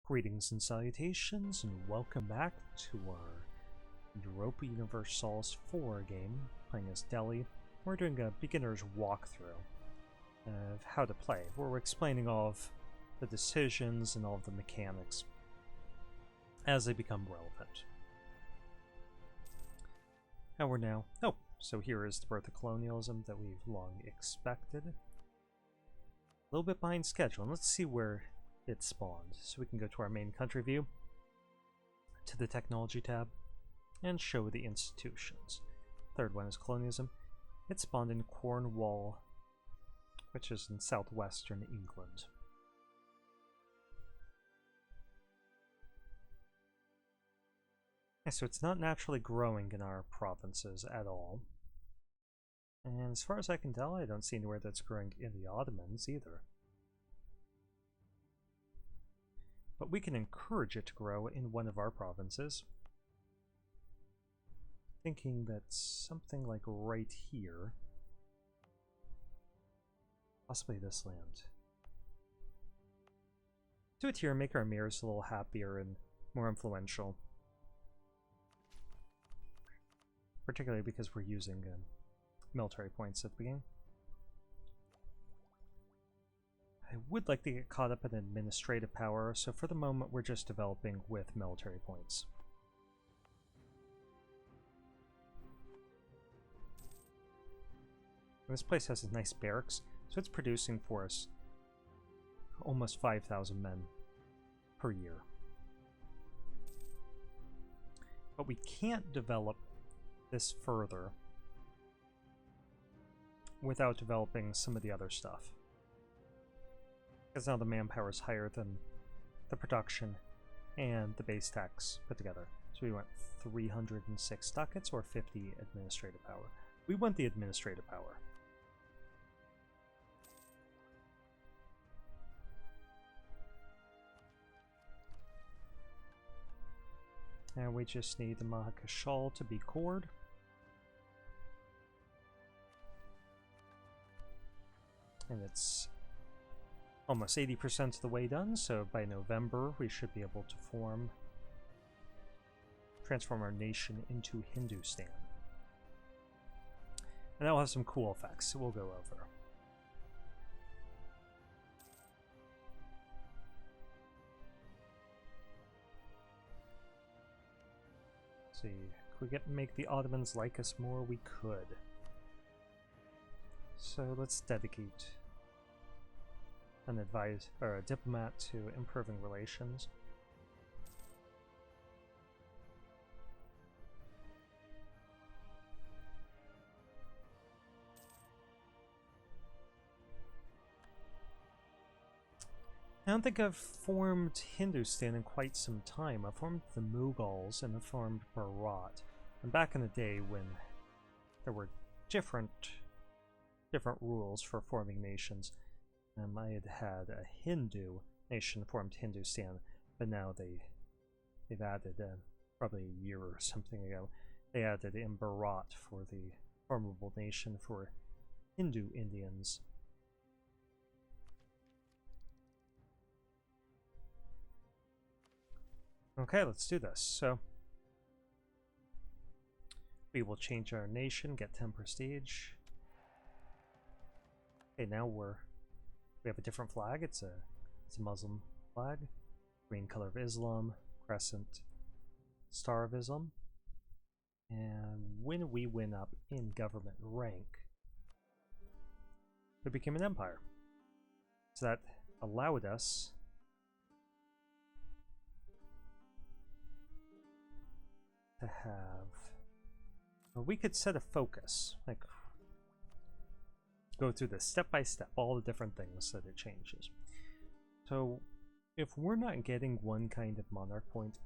Greetings and salutations, and welcome back to our Europa Universalis 4 game, playing as Delhi. We're doing a beginner's walkthrough of how to play, where we're explaining all of the decisions and all of the mechanics as they become relevant. And we're now... Oh, so here is the birth of colonialism that we've long expected. A little bit behind schedule, and let's see where it spawned. So we can go to our main country view, to the technology tab, and show the institutions. Third one is colonialism. It spawned in Cornwall, which is in southwestern England. So it's not naturally growing in our provinces at all. And as far as I can tell, I don't see anywhere that's growing in the Ottomans either. But we can encourage it to grow in one of our provinces. Thinking that something like right here, possibly this land. Do it here, make our emirs a little happier and more influential. Particularly because we're using military points at the beginning. I would like to get caught up in administrative power, so for the moment we're just developing with military points. And this place has a nice barracks, so it's producing for us almost 5,000 men per year. But we can't develop this further without developing some of the other stuff. Because now the manpower is higher than the production and the base tax put together. So we want 306 ducats or 50 administrative power. We want the administrative power. And we just need the Mahakashal to be cored. And it's almost 80% of the way done, so by November we should be able to transform our nation into Hindustan. And that will have some cool effects we'll go over. Let's see, could we make the Ottomans like us more? We could. So let's dedicate an advisor or a diplomat to improving relations. I don't think I've formed Hindustan in quite some time. I've formed the Mughals and I've formed Bharat. And back in the day when there were different rules for forming nations, I had a Hindu nation formed Hindustan, but now they've added, probably a year or something ago, they added in Bharat for the formable nation for Hindu Indians. Okay, let's do this. So we will change our nation, get 10 prestige. Okay, now we have a different flag. It's a Muslim flag. Green color of Islam, crescent, star of Islam. And when we went up in government rank, we became an empire. So that allowed us to have... Well, we could set a focus, like go through this step by step, all the different things that it changes. So if we're not getting one kind of monarch point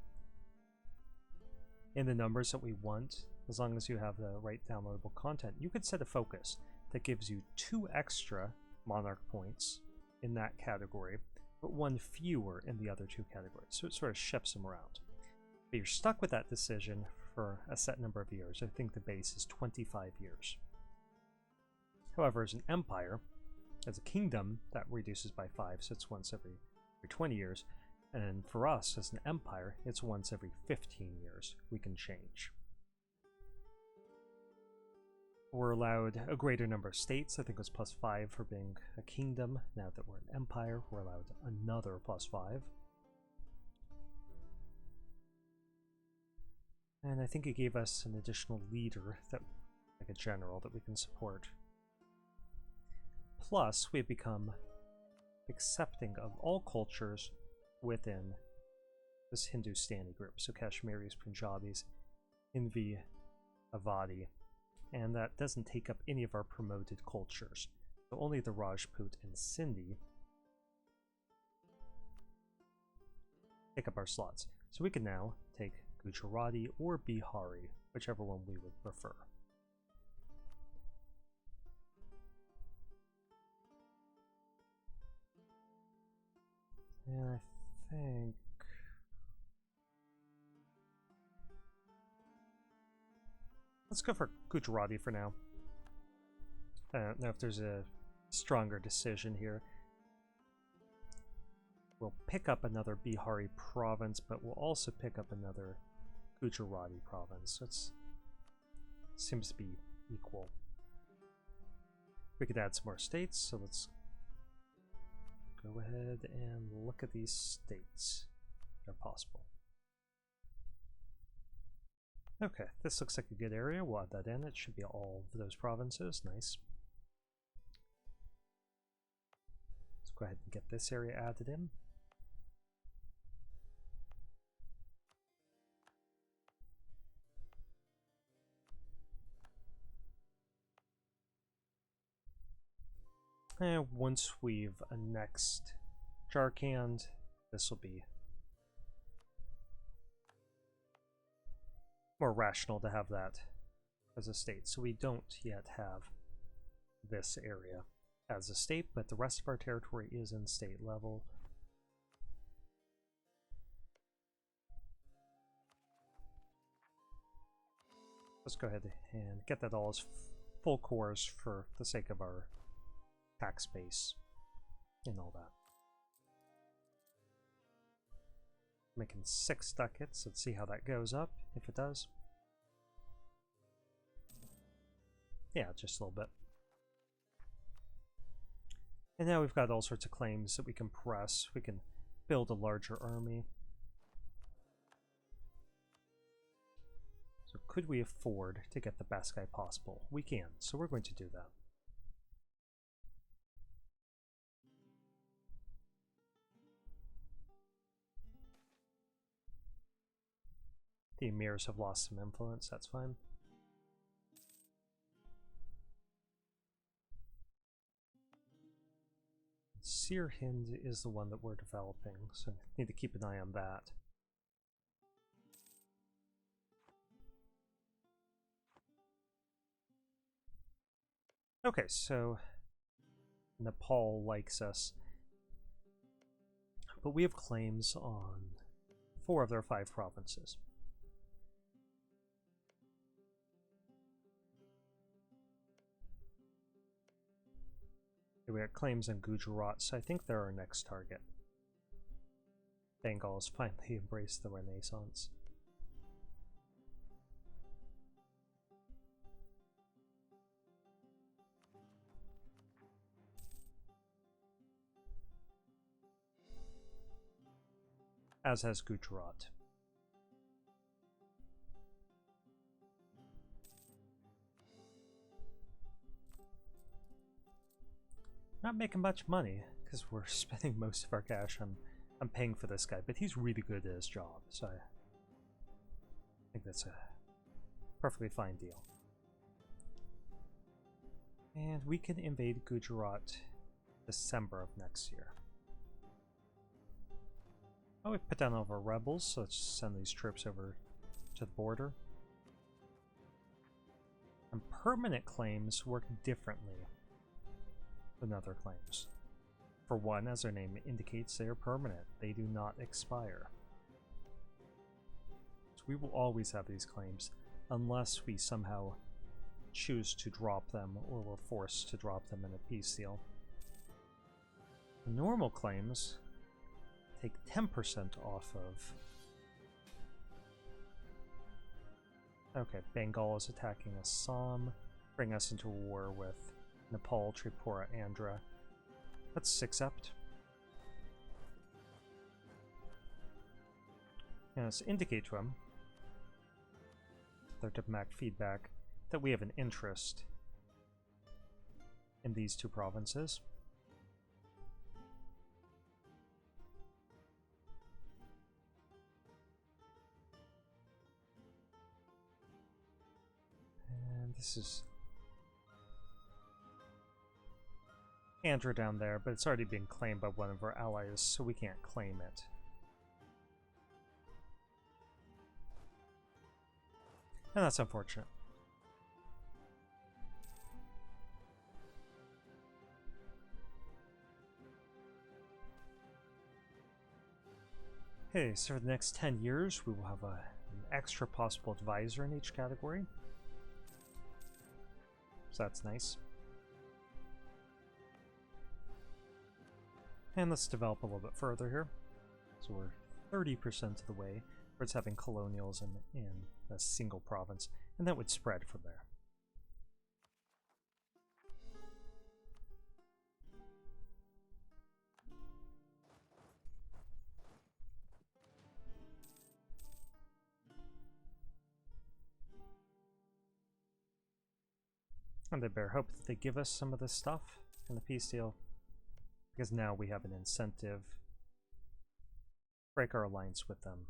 in the numbers that we want, as long as you have the right downloadable content, you could set a focus that gives you 2 extra monarch points in that category, but 1 fewer in the other 2 categories. So it sort of shifts them around. But you're stuck with that decision for a set number of years. I think the base is 25 years. However, as an empire, as a kingdom, that reduces by 5, so it's once every 20 years. And for us, as an empire, it's once every 15 years we can change. We're allowed a greater number of states. I think it was +5 for being a kingdom. Now that we're an empire, we're allowed another +5. And I think it gave us an additional leader, that, like a general, that we can support. Plus, we've become accepting of all cultures within this Hindustani group. So Kashmiris, Punjabis, Hinvi, Awadhi. And that doesn't take up any of our promoted cultures. So only the Rajput and Sindhi take up our slots. So we can now take Gujarati or Bihari, whichever one we would prefer. And I think... let's go for Gujarati for now. I don't know if there's a stronger decision here. We'll pick up another Bihari province, but we'll also pick up another Gujarati province. So it seems to be equal. We could add some more states, so let's go ahead and look at these states if possible. Okay, this looks like a good area. We'll add that in. It should be all of those provinces. Nice. Let's go ahead and get this area added in. And once we've annexed Jharkhand, this will be more rational to have that as a state. So we don't yet have this area as a state, but the rest of our territory is in state level. Let's go ahead and get that all as full cores for the sake of our tax base and all that. Making 6 ducats. Let's see how that goes up, if it does. Yeah, just a little bit. And now we've got all sorts of claims that we can press. We can build a larger army. So could we afford to get the best guy possible? We can, so we're going to do that. The emirs have lost some influence, that's fine. Sirhind is the one that we're developing, so need to keep an eye on that. Okay, so Nepal likes us, but we have claims on 4 of their 5 provinces. We got claims in Gujarat, so I think they're our next target. Bengal has finally embraced the Renaissance. As has Gujarat. Not making much money because we're spending most of our cash on paying for this guy, but he's really good at his job, so I think that's a perfectly fine deal. And we can invade Gujarat December of next year. Oh, we put down all of our rebels, so let's just send these troops over to the border. And permanent claims work differently than other claims. For one, as their name indicates, they are permanent. They do not expire. So we will always have these claims unless we somehow choose to drop them or we're forced to drop them in a peace deal. The normal claims take 10% off of... Okay, Bengal is attacking Assam, bring us into a war with Nepal, Tripura, Andhra. Let's accept. And let's indicate to him, their diplomatic feedback, that we have an interest in these two provinces. And this is Andhra down there, but it's already been claimed by one of our allies, so we can't claim it. And that's unfortunate. Okay, so for the next 10 years, we will have an extra possible advisor in each category. So that's nice. And let's develop a little bit further here. So we're 30% of the way towards having colonialism in a single province, and that would spread from there. And I bear hope that they give us some of this stuff in the peace deal, because now we have an incentive to break our alliance with them.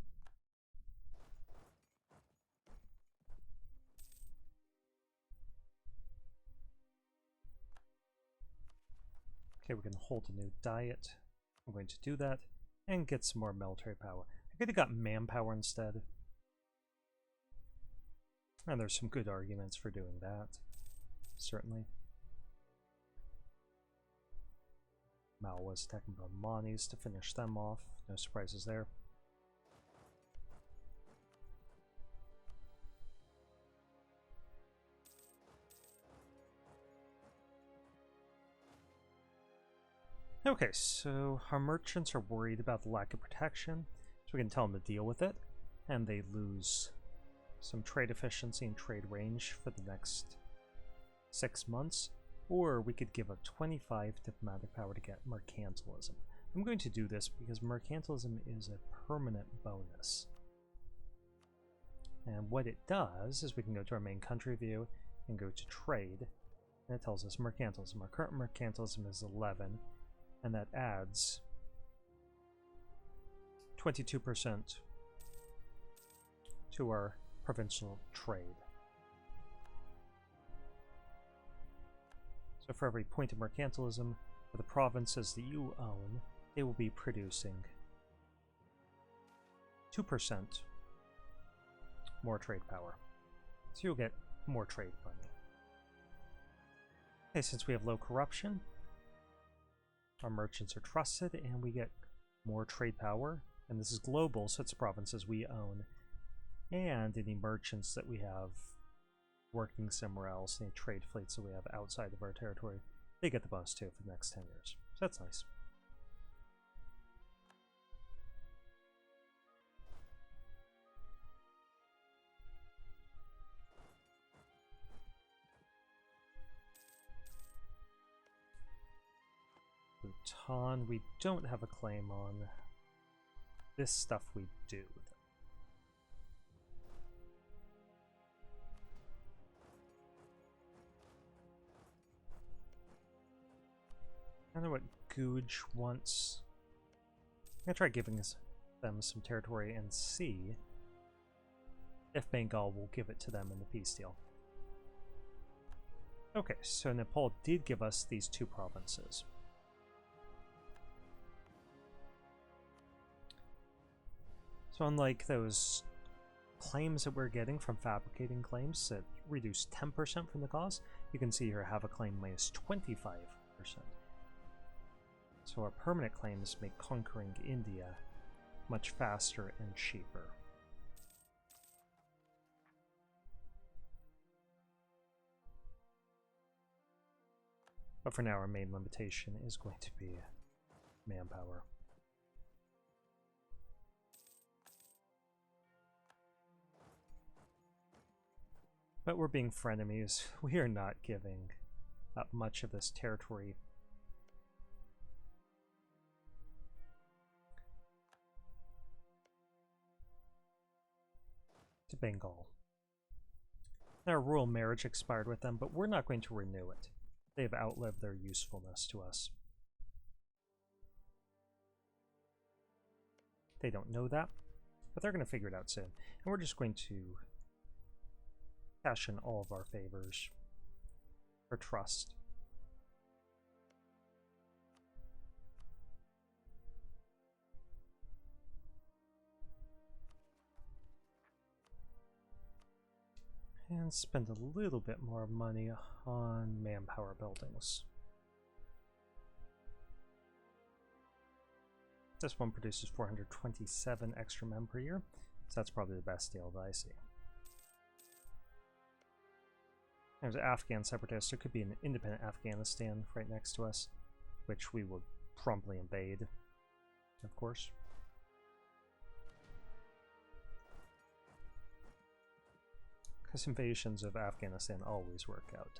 Okay, we're going to hold a new diet. I'm going to do that and get some more military power. I could have got manpower instead. And there's some good arguments for doing that, certainly. Mao was attacking the Manis to finish them off. No surprises there. Okay, so our merchants are worried about the lack of protection, so we can tell them to deal with it, and they lose some trade efficiency and trade range for the next 6 months, or we could give up 25 diplomatic power to get mercantilism. I'm going to do this because mercantilism is a permanent bonus. And what it does is we can go to our main country view and go to trade, and it tells us mercantilism. Our current mercantilism is 11, and that adds 22% to our provincial trade. So for every point of mercantilism for the provinces that you own, they will be producing 2% more trade power. So you'll get more trade money. Okay, since we have low corruption, our merchants are trusted, and we get more trade power. And this is global, so it's provinces we own. And any merchants that we have working somewhere else, any trade fleets that we have outside of our territory, they get the bonus too for the next 10 years. So that's nice. Bhutan, we don't have a claim on. This stuff we do. I don't know what Guj wants. I'm gonna try giving them some territory and see if Bengal will give it to them in the peace deal. Okay, so Nepal did give us these 2 provinces. So unlike those claims that we're getting from fabricating claims that reduce 10% from the cost, you can see here have a claim minus 25%. So our permanent claims make conquering India much faster and cheaper. But for now, our main limitation is going to be manpower. But we're being frenemies. We are not giving up much of this territory. To Bengal. Our royal marriage expired with them, but we're not going to renew it. They've outlived their usefulness to us. They don't know that, but they're going to figure it out soon. And we're just going to cash in all of our favors for trust. And spend a little bit more money on manpower buildings. This one produces 427 extra men per year, so that's probably the best deal that I see. There's Afghan separatists. There could be an independent Afghanistan right next to us, which we will promptly invade, of course. Because invasions of Afghanistan always work out.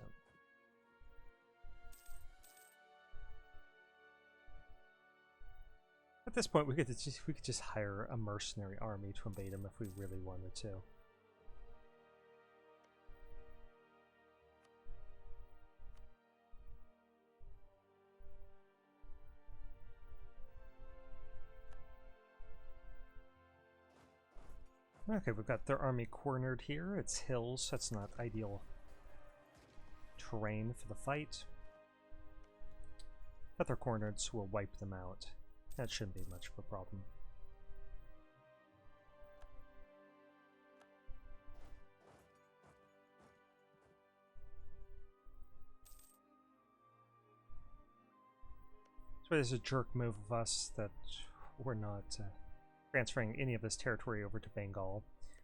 At this point, we could just hire a mercenary army to invade them if we really wanted to. Okay, we've got their army cornered here. It's hills, that's not ideal terrain for the fight. But they're cornered, so we'll wipe them out. That shouldn't be much of a problem. So there's a jerk move of us that we're not transferring any of this territory over to Bengal.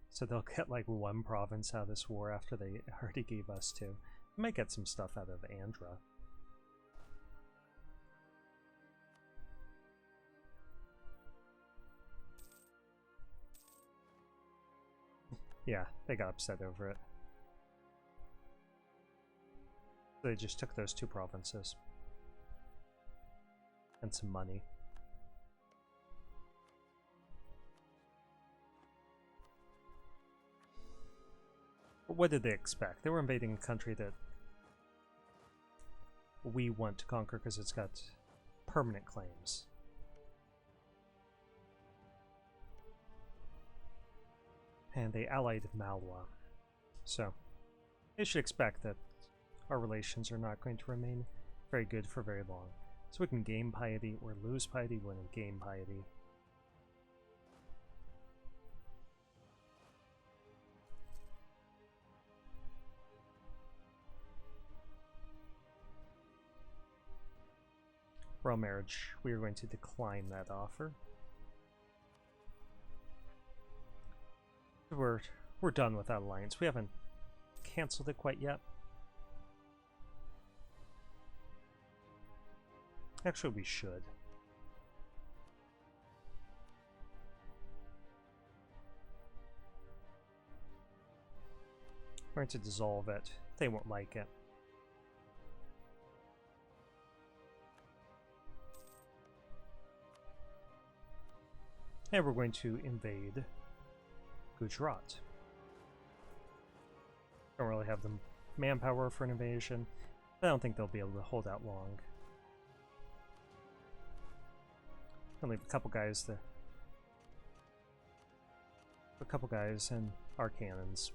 So they'll get like one province out of this war after they already gave us two. We might get some stuff out of Andhra. Yeah, they got upset over it. They just took those two provinces. And some money. But what did they expect? They were invading a country that we want to conquer because it's got permanent claims. And they allied Malwa. So, they should expect that our relations are not going to remain very good for very long. So we can gain piety or lose piety when we gain piety. Royal marriage, we are going to decline that offer. We're done with that alliance. We haven't canceled it quite yet. Actually, we should. We're going to dissolve it. They won't like it. And we're going to invade Gujarat. Don't really have the manpower for an invasion. I don't think they'll be able to hold out long. I'll leave a couple guys there. A couple guys and our cannons.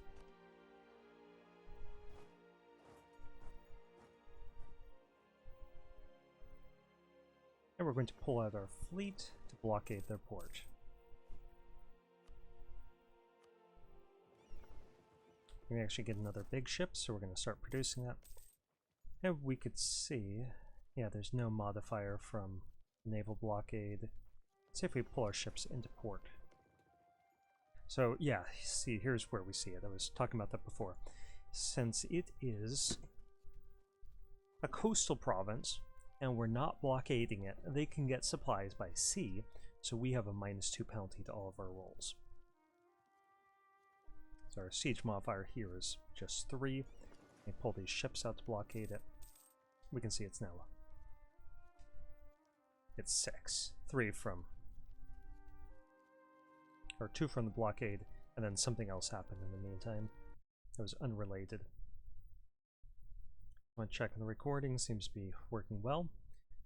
And we're going to pull out our fleet to blockade their port. We can actually get another big ship, so we're going to start producing that. And we could see, yeah, there's no modifier from naval blockade. Let's see if we pull our ships into port. So yeah, see, here's where we see it. I was talking about that before. Since it is a coastal province, and we're not blockading it, they can get supplies by sea, so we have a -2 penalty to all of our rolls. So our siege modifier here is just 3. We pull these ships out to blockade it. We can see it's now. It's 6. 3 from, or 2 from the blockade, and then something else happened in the meantime. It was unrelated. I'm going to check on the recording, seems to be working well,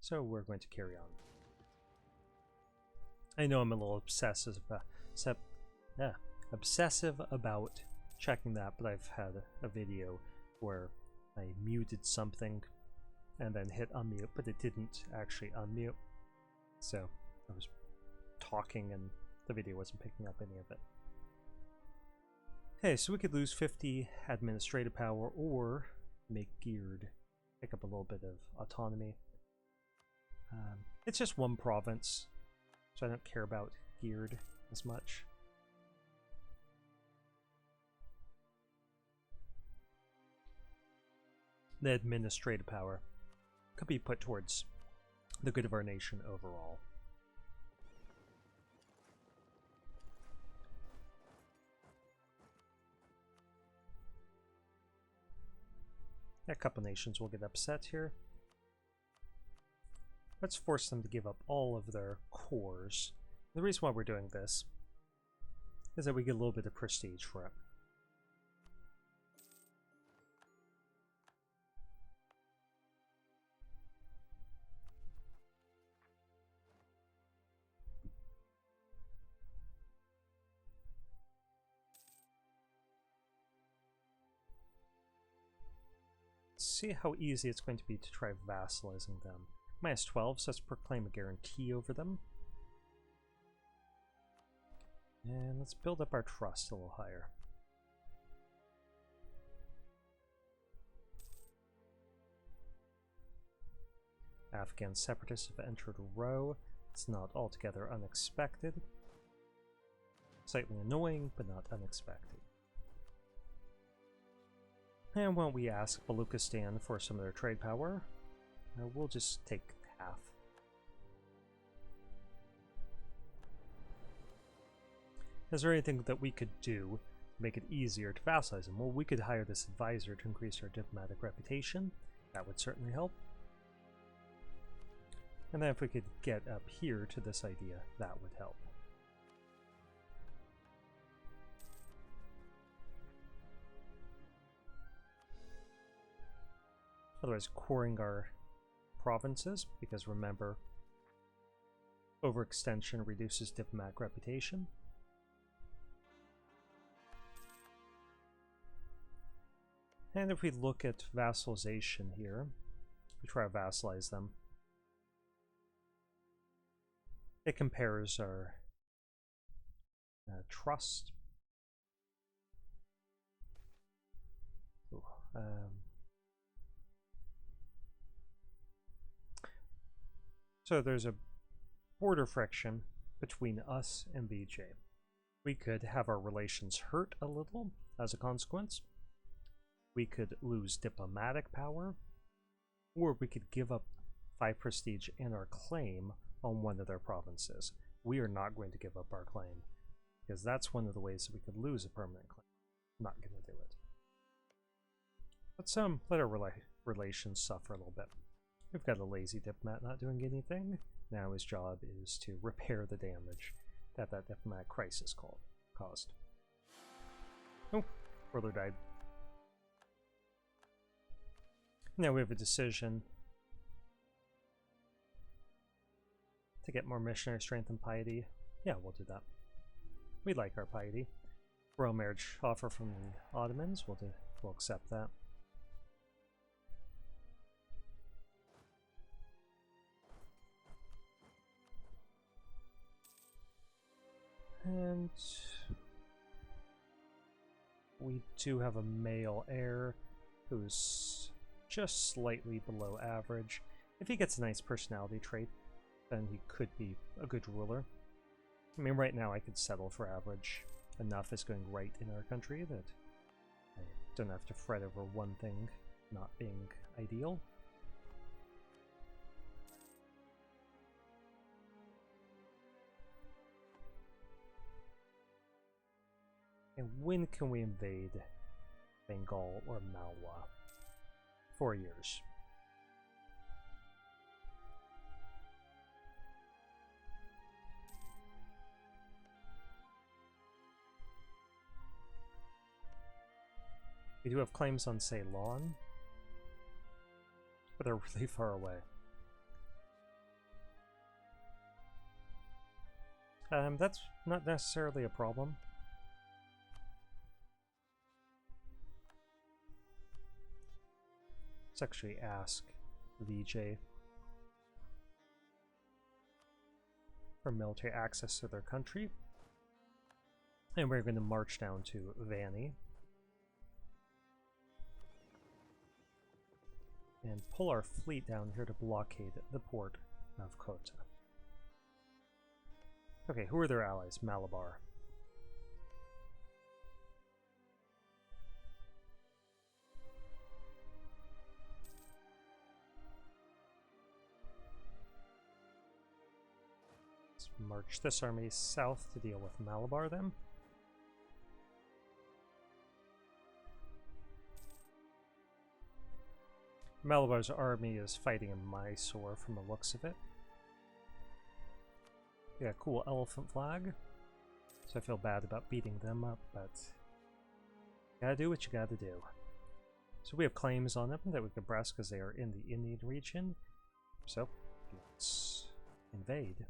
so we're going to carry on. I know I'm a little obsessive about checking that, but I've had a video where I muted something and then hit unmute, but it didn't actually unmute. So I was talking and the video wasn't picking up any of it. Okay, so we could lose 50 administrative power or make geared pick up a little bit of autonomy. It's just one province, so I don't care about geared as much. The administrative power could be put towards the good of our nation overall. A couple nations will get upset here. Let's force them to give up all of their cores. The reason why we're doing this is that we get a little bit of prestige for it. See how easy it's going to be to try vassalizing them. -12, so let's proclaim a guarantee over them. And let's build up our trust a little higher. Afghan separatists have entered a row. It's not altogether unexpected. Slightly annoying, but not unexpected. And when we ask Baluchistan for some of their trade power, we'll just take half. Is there anything that we could do to make it easier to vassalize them? Well, we could hire this advisor to increase our diplomatic reputation. That would certainly help. And then if we could get up here to this idea, that would help. Otherwise, coring our provinces, because remember, overextension reduces diplomatic reputation. And if we look at vassalization here, we try to vassalize them. It compares our trust. So there's a border friction between us and BJ. We could have our relations hurt a little as a consequence. We could lose diplomatic power, or we could give up 5 prestige and our claim on one of their provinces. We are not going to give up our claim, because that's one of the ways that we could lose a permanent claim. I'm not going to do it. Let's let our relations suffer a little bit. We've got a lazy diplomat not doing anything. Now his job is to repair the damage that diplomatic crisis caused. Oh, brother died. Now we have a decision to get more missionary strength and piety. Yeah, we'll do that. We like our piety. Royal marriage offer from the Ottomans. We'll accept that. And we do have a male heir who's just slightly below average. If he gets a nice personality trait, then he could be a good ruler. I mean, right now I could settle for average. Enough is going right in our country that I don't have to fret over one thing not being ideal. And when can we invade Bengal or Malwa? 4 years. We do have claims on Ceylon, but they're really far away. That's not necessarily a problem. Let's actually ask VJ for military access to their country. And we're going to march down to Vanni and pull our fleet down here to blockade the port of Kota. Okay, who are their allies? Malabar. Let's march this army south to deal with Malabar then. Malabar's army is fighting in Mysore from the looks of it. Yeah, cool elephant flag. So I feel bad about beating them up, but you gotta do what you gotta do. So we have claims on them that we can press because they are in the Indian region. So let's invade.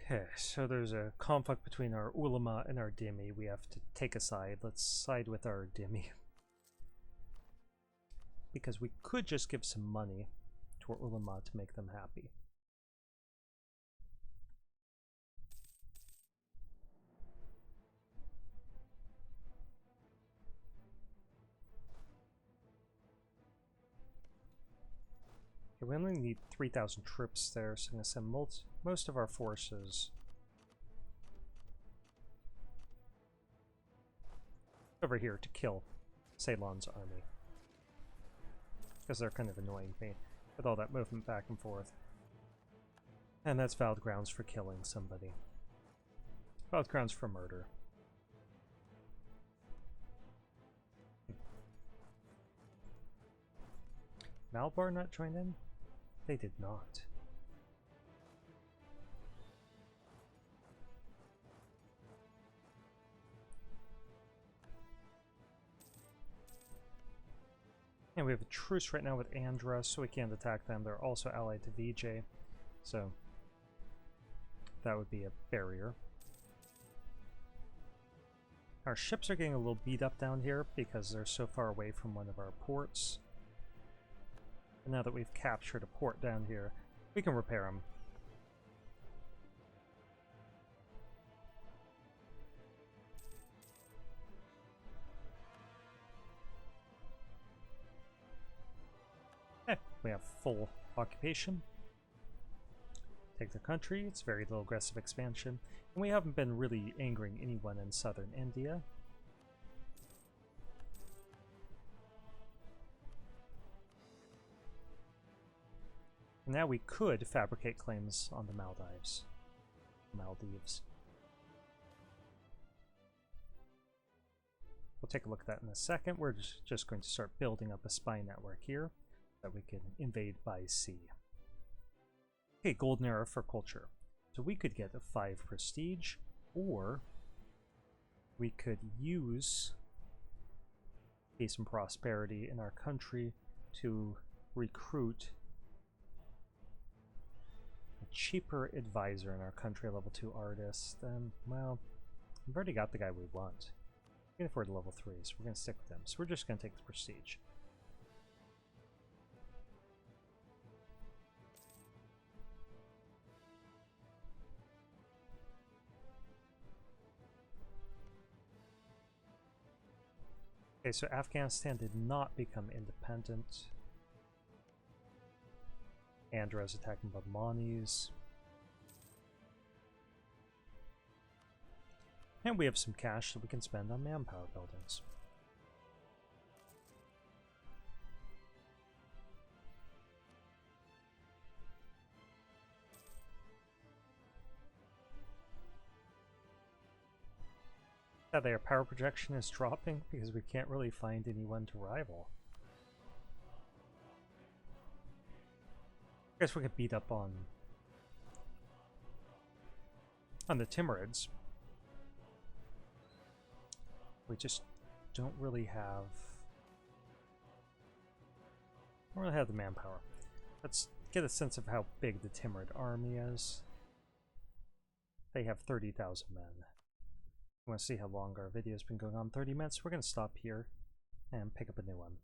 Okay, so there's a conflict between our ulama and our dhimmi. We have to take a side. Let's side with our dhimmi. Because we could just give some money to our ulama to make them happy. Okay, we only need 3,000 troops there, so I'm going to send most of our forces over here to kill Ceylon's army. Because they're kind of annoying me with all that movement back and forth. And that's valid grounds for killing somebody. Valid grounds for murder. Malabar not joined in? They did not. And we have a truce right now with Andhra, so we can't attack them. They're also allied to VJ, so that would be a barrier. Our ships are getting a little beat up down here because they're so far away from one of our ports. And now that we've captured a port down here, we can repair them. We have full occupation. Take the country, it's very little aggressive expansion, and we haven't been really angering anyone in southern India. Now we could fabricate claims on the Maldives. We'll take a look at that in a second. We're just going to start building up a spy network here that we can invade by sea. Okay, golden era for culture. So we could get a 5 prestige, or we could use peace and prosperity in our country to recruit a cheaper advisor in our country, level 2 artist. Then, well, we've already got the guy we want. We can afford level 3, so we're going to stick with them. So we're just going to take the prestige. Okay, so Afghanistan did not become independent. Andhra is attacking Badmanis. And we have some cash that we can spend on manpower buildings. Their power projection is dropping because we can't really find anyone to rival. I guess we could beat up on the Timurids. We just don't really have the manpower. Let's get a sense of how big the Timurid army is. They have 30,000 men. I want to see how long our video's been going on. 30 minutes. We're going to stop here and pick up a new one.